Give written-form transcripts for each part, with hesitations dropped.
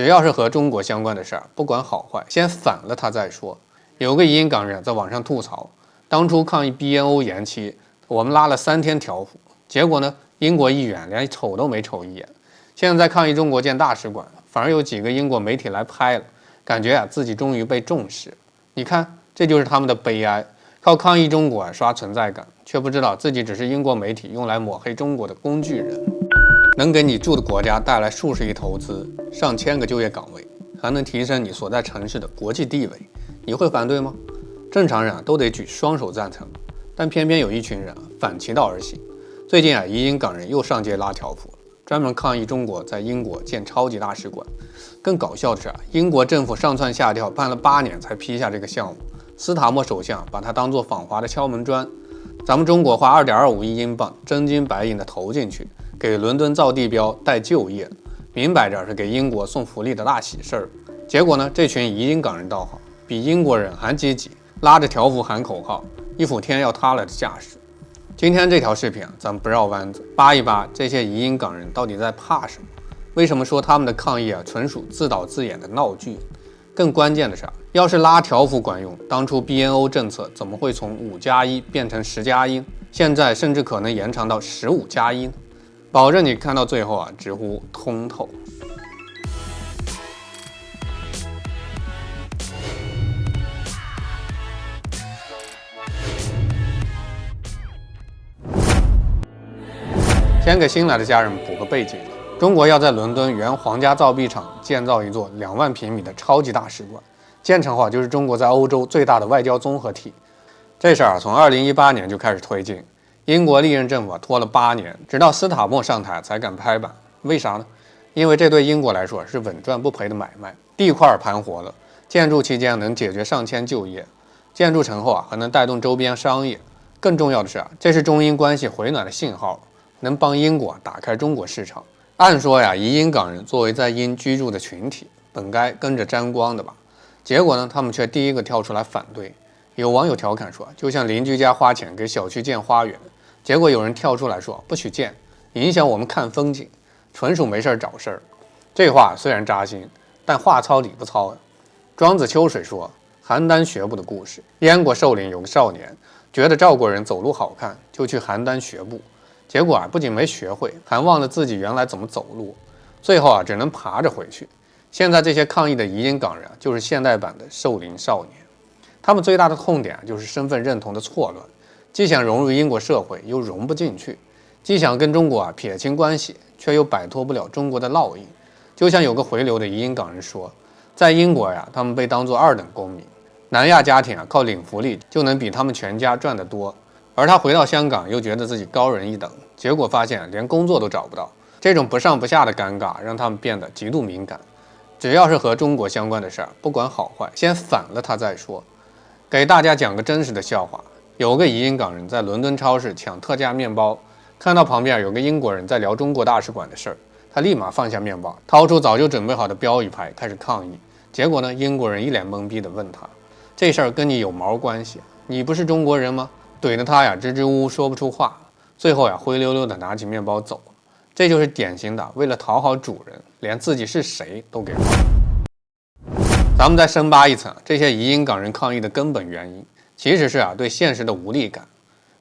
只要是和中國相關的事兒，不管好壞，先反了它再說。有個移民港人在網上吐槽，當初抗議 BNO 延期，我們拉了3天條幅，結果呢，英國議員連瞅都沒瞅一眼。現在抗議中國建大使館，反而有幾個英國媒體來拍了，感覺自己終於被重視。你看，這就是他們的悲哀，靠抗議中國刷存在感，卻不知道自己只是英國媒體用來抹黑中國的工具人。能給你住的國家帶來数十億投資、上千個就業崗位，還能提升你所在城市的國際地位，你會反對嗎？正常人都得舉雙手贊成，但偏偏有一群人反其道而行。最近移英港人又上街拉條幅，專門抗議中國在英国建超级大使館。更搞笑的是英国政府上蹿下跳，办了8年才批下這個項目。斯塔默首相把它當作訪華的敲門磚。咱們中國花2.25億英鎊真金白銀的投進去，給倫敦造地標帶就業，明擺着是給英國送福利的大喜事兒。結果呢，這群移英港人倒好，比英國人還積極，拉着條幅喊口號，一副天要塌了的架勢。今天这條視頻咱們不繞彎子，扒一扒這些移英港人到底在怕什麼？為什麼說他們的抗議純屬自導自演的鬧劇？更關鍵的是要是拉條幅管用，當初 BNO 政策怎麼會從5+1變成10+1？現在甚至可能延長到15+1呢？保證你看到最後直呼通透。先給新來的家人們補個背景，中國要在倫敦原皇家造幣廠建造一座2萬平米的超級大使館，建成後就是中國在歐洲最大的外交綜合體。這事兒從2018年就開始推進，英國歷任政府拖了8年，直到斯塔默上台才敢拍板。為啥呢？因為這對英國來說是穩賺不賠的買賣，地塊盤活了，建築期間能解決上千就業，建築成後還能帶動周邊商業。更重要的是這是中英關係回暖的信號，能幫英國打開中國市场。按說移英港人作為在英居住的群體，本該跟着沾光的吧？結果呢，他們卻第一個跳出來反對。有網友調侃說，就像鄰居家花錢給小區建花園，結果有人跳出來說不許建，影響我們看風景，純屬沒事找事兒。這話雖然扎心，但話糙理不糙。莊子秋水說，邯鄲學步的故事，燕國壽陵有個少年，覺得趙國人走路好看，就去邯鄲學步。結果不僅沒學會，還忘了自己原來怎麼走路，最後只能爬着回去。現在這些抗議的移英港人就是現代版的壽陵少年，他們最大的痛點就是身份認同的錯亂，既想融入英國社會又融不進去，既想跟中國撇清關係，卻又擺脫不了中國的烙印。就像有個回流的移英港人說，在英國他們被當作2等公民，南亞家庭靠領福利就能比他們全家賺得多。而他回到香港又覺得自己高人一等，結果發現連工作都找不到。這種不上不下的尷尬讓他們變得極度敏感，只要是和中國相關的事兒，不管好壞，先反了它再說。給大家講個真實的笑話，有個移英港人在倫敦超市搶特價麵包，看到旁邊有個英國人在聊中國大使館的事兒，他立馬放下麵包，掏出早就準備好的標語牌開始抗議。結果呢，英國人一臉懵逼地問他，這事兒跟你有毛關係？你不是中國人嗎？懟得他支支吾吾說不出話，最後灰溜溜的拿起面包走了。這就是典型的為了討好主人，連自己是誰都給忘了。咱們再深扒一層，這些移英港人抗議的根本原因，其實是對現實的無力感。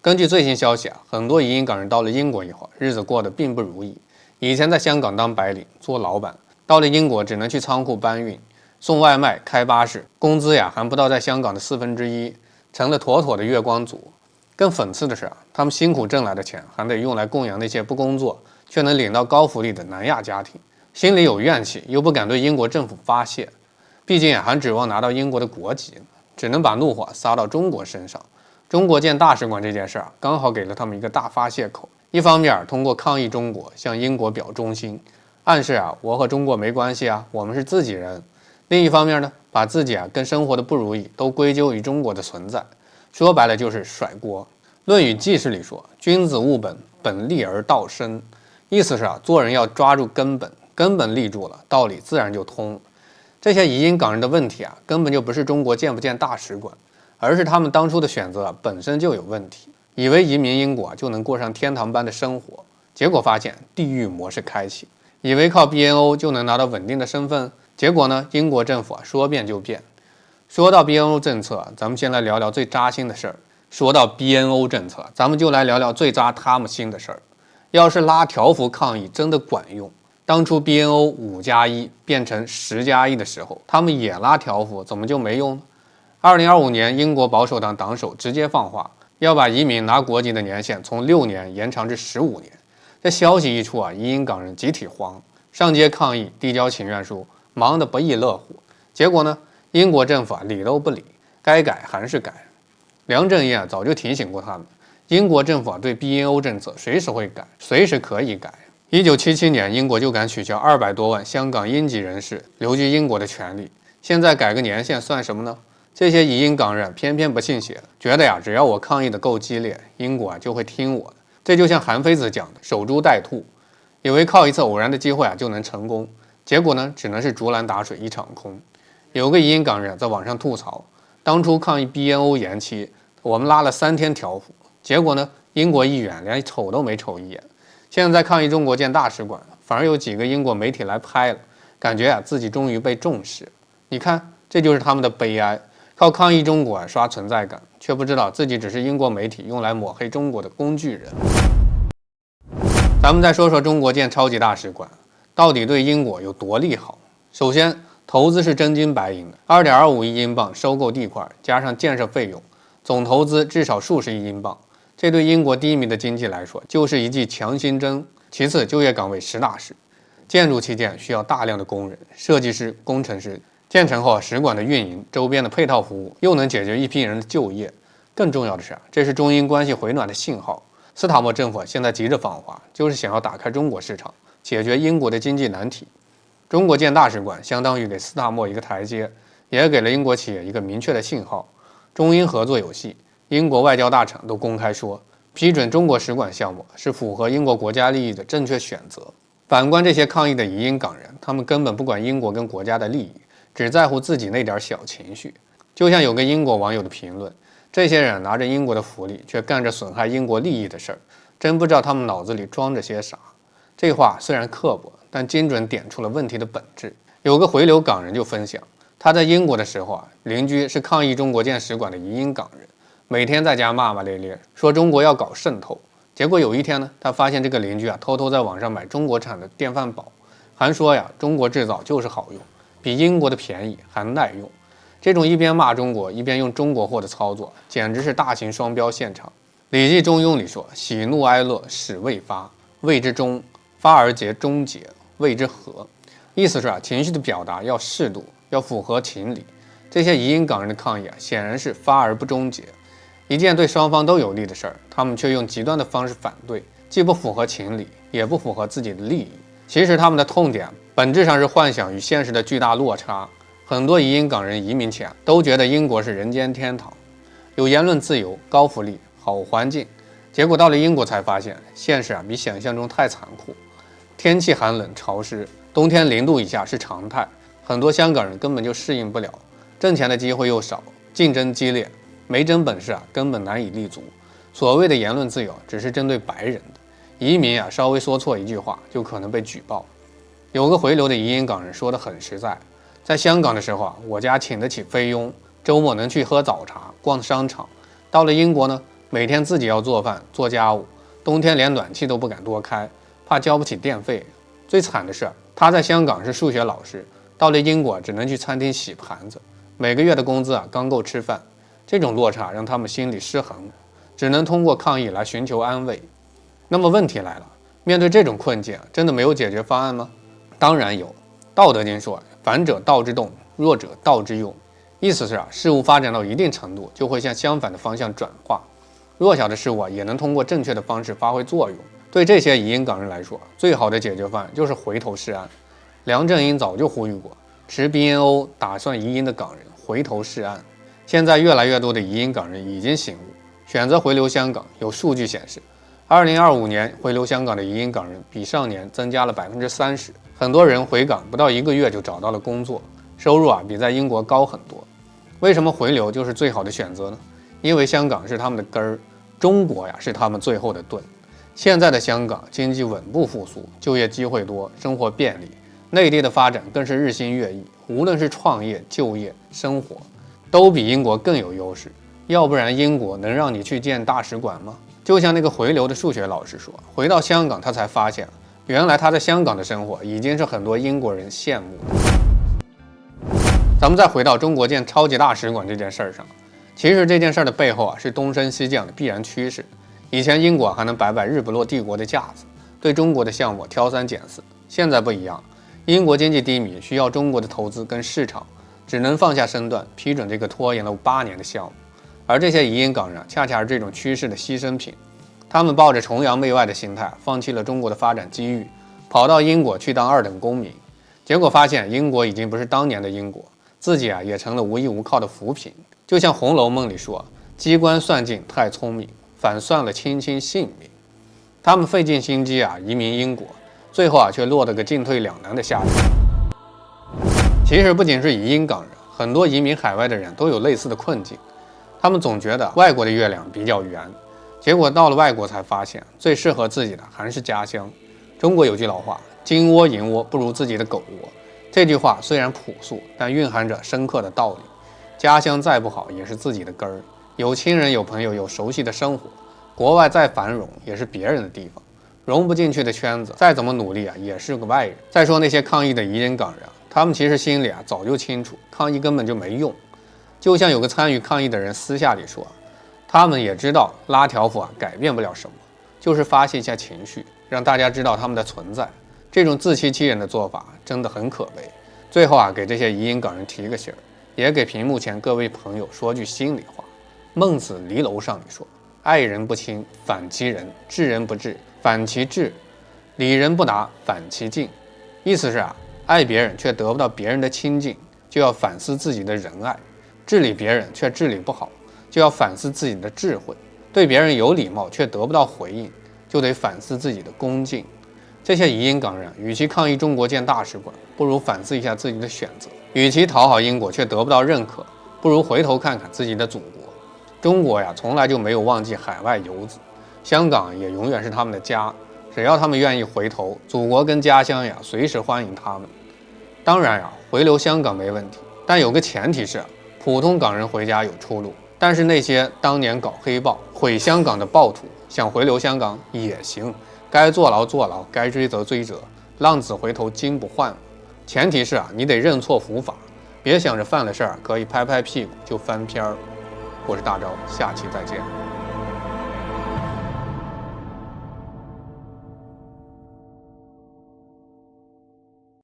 根據最新消息很多移英港人到了英國以後，日子過得並不如意。以前在香港當白領做老板，到了英國只能去倉庫搬運、送外賣、開巴士，工資還不到在香港的1/4，成了妥妥的月光族。更諷刺的是他們辛苦掙來的錢還得用來供養那些不工作卻能領到高福利的南亞家庭，心裡有怨氣又不敢對英國政府發洩，畢竟還指望拿到英國的國籍，只能把怒火撒到中國身上。中國建大使館這件事剛好給了他们一個大發洩口，一方面通過抗議中國向英國表忠心，暗示我和中國沒關係我們是自己人；另一方面呢，把自己跟生活的不如意都歸咎於中國的存在，說白了就是甩鍋。《論語記事》裡說，君子務本，本立而道生，意思是做人要抓住根本，根本立住了，道理自然就通了。这些移英港人的問題根本就不是中國建不建大使館，而是他們當初的選擇本身就有問題，以為移民英國就能過上天堂般的生活，結果發現地獄模式開啟；以為靠 BNO 就能拿到穩定的身份，結果呢，英國政府說變就變。說到 BNO 政策，咱們先來聊聊最扎心的事儿。说到 BNO 政策，咱们就来聊聊最扎他們心的事兒。要是拉條幅抗議真的管用，當初 BNO 5+1變成10+1的時候，他們也拉條幅，怎麼就沒用呢？2025年，英國保守黨黨首直接放話，要把移民拿國籍的年限從6年延長至15年。這消息一出啊，移英港人集體慌，上街抗議，遞交請願書，忙得不亦樂乎。結果呢，英國政府理都不理，該改還是改。梁振英早就提醒過他們，英國政府對 BNO 政策隨時會改，隨時可以改。1977年，英国就敢取消200多萬香港英籍人士留居英國的權利，現在改個年限算什麼呢？這些移英港人偏偏不信邪，覺得只要我抗議的夠激烈，英國就會聽我的。這就像韓非子講的守株待兔，以為靠一次偶然的機會就能成功，結果呢，只能是竹籃打水一場空。有個移英港人在網上吐槽，當初抗議 BNO 延期，我們拉了3天條幅，結果呢，英國議員連瞅都沒瞅一眼。現在抗議中國建大使館，反而有幾個英國媒體來拍了，感覺自己終於被重視。你看，這就是他們的悲哀。靠抗議中國刷存在感，卻不知道自己只是英國媒體用來抹黑中國的工具人。咱們再說說中國建超級大使館到底對英國有多利好。首先，投資是真金白銀的，2.25億英鎊收購地塊，加上建設費用，總投資至少數十億英鎊。這對英國低迷的經濟來說，就是一劑強心針。其次，就業崗位實打實，建築期間需要大量的工人、設計師、工程師。建成後，使館的運營、周邊的配套服務又能解決一批人的就業。更重要的是，這是中英關係回暖的信號。斯塔默政府現在急着訪華，就是想要打開中國市場，解決英國的經濟難題。中國建大使館，相當於給斯塔默一個台階，也給了英國企業一個明確的信號。中英合作有戲，英國外交大臣都公開說，批准中國使館項目是符合英國國家利益的正確選擇。反觀這些抗議的移英港人，他們根本不管英國跟國家的利益，只在乎自己那點小情緒。就像有個英國網友的評論，這些人拿着英國的福利，卻幹着損害英國利益的事兒，真不知道他們腦子裡裝着些啥。這話雖然刻薄，但精準點出了問題的本質。有個回流港人就分享，他在英國的時候鄰居是抗議中國建使館的移英港人，每天在家罵罵咧咧，說中國要搞滲透。結果有一天呢，他發現這個鄰居偷偷在網上買中國產的電飯煲，還說中國製造就是好用，比英國的便宜還耐用。這種一邊罵中國一邊用中國貨的操作，簡直是大型雙標現場。《禮記·中庸》裡說：“喜怒哀樂，始未發，謂之中；發而皆終結，謂之和。”意思是情緒的表達要適度，要符合情理。這些移英港人的抗議顯然是發而不終結。一件對雙方都有利的事兒，他們卻用極端的方式反對，既不符合情理，也不符合自己的利益。其實他們的痛點本質上是幻想與現實的巨大落差。很多移英港人移民前都覺得英國是人間天堂，有言論自由、高福利、好環境，結果到了英國才發現，現實比想象中太殘酷。天氣寒冷潮濕，冬天0度以下是常態，很多香港人根本就適應不了，掙錢的機會又少，競爭激烈，沒真本事根本難以立足。所謂的言論自由只是針對白人的，移民稍微說錯一句話就可能被舉報。有個回流的移英港人說得很實在，在香港的時候我家請得起菲傭，周末能去喝早茶、逛商場。到了英國呢，每天自己要做飯、做家務，冬天連暖氣都不敢多開，怕交不起電費。最慘的是，他在香港是數學老師，到了英國只能去餐廳洗盤子，每個月的工資剛夠吃飯。這種落差讓他們心理失衡，只能通過抗議來尋求安慰。那麼問題來了，面對這種困境，真的沒有解決方案嗎？當然有。道德經說：“反者道之動，弱者道之用。”意思是事物發展到一定程度，就會向相反的方向轉化。弱小的事物也能通過正確的方式發揮作用。對這些移英港人來說，最好的解決方案就是回頭是岸。梁振英早就呼籲過，持 BNO 打算移英的港人回頭是岸。現在越來越多的移英港人已經醒悟，選擇回流香港。有數據顯示，2025年回流香港的移英港人比上年增加了30%。很多人回港不到1個月就找到了工作，收入比在英國高很多。為什麼回流就是最好的選擇呢？因為香港是他們的根兒，中國是他們最後的盾。現在的香港經濟穩步復甦，就業機會多，生活便利，內地的發展更是日新月異，無論是創業、就業、生活，都比英國更有優勢。要不然英國能讓你去建大使馆嗎？就像那个回流的数学老師說，回到香港他才發現，原來他在香港的生活已經是很多英國人羨慕的。咱們再回到中國建超級大使館這件事上，其實這件事的背後是東升西降的必然趨勢。以前英國還能擺日不落帝國的架子，對中國的項目挑三揀四，現在不一樣，英國經濟低迷，需要中國的投資跟市場，只能放下身段批准這個拖延了8年的項目。而這些移英港人恰恰是這種趨勢的犧牲品，他們抱着崇洋媚外的心態，放棄了中國的發展機遇，跑到英國去當二等公民，結果發現英國已經不是當年的英國，自己也成了無依無靠的浮萍。就像《紅樓夢》裡說，機關算盡太聰明，反算了卿卿性命。他們費盡心機移民英國，最後卻落得個進退兩難的下場。其實不僅是移英港人，很多移民海外的人都有類似的困境。他們總覺得外國的月亮比較圓，結果到了外國才發現，最適合自己的還是家鄉。中國有句老話，金窩銀窩不如自己的狗窩。這句話雖然樸素，但蘊含着深刻的道理。家鄉再不好，也是自己的根兒。有親人，有朋友，有熟悉的生活。國外再繁榮，也是別人的地方。融不進去的圈子，再怎麼努力也是個外人。再說那些抗議的移英港人，他們其實心裡早就清楚，抗議根本就沒用。就像有個參與抗議的人私下裡說，他們也知道拉條幅改變不了什麼，就是發洩一下情緒，讓大家知道他們的存在。這種自欺欺人的做法真的很可悲。最後給這些移英港人提個醒，也給屏幕前各位朋友說句心裡話。孟子離樓上裡說，愛人不親，反其仁；治人不治，反其智；理人不達，反其敬。意思是愛別人卻得不到別人的親近，就要反思自己的仁愛；治理別人卻治理不好，就要反思自己的智慧；對別人有禮貌卻得不到回應，就得反思自己的恭敬。這些移英港人與其抗議中國建大使館，不如反思一下自己的選擇；與其討好英國卻得不到認可，不如回頭看看自己的祖國。中國從來就沒有忘記海外游子，香港也永遠是他們的家。只要他們願意回頭，祖國跟家鄉隨時歡迎他們。當然回流香港沒問題，但有個前提是，普通港人回家有出路。但是那些當年搞黑暴、毀香港的暴徒，想回流香港也行，該坐牢坐牢，該追責追責，浪子回頭金不換。前提是你得認錯伏法，別想着犯了事兒可以拍拍屁股就翻篇兒。我是大釗，下期再見。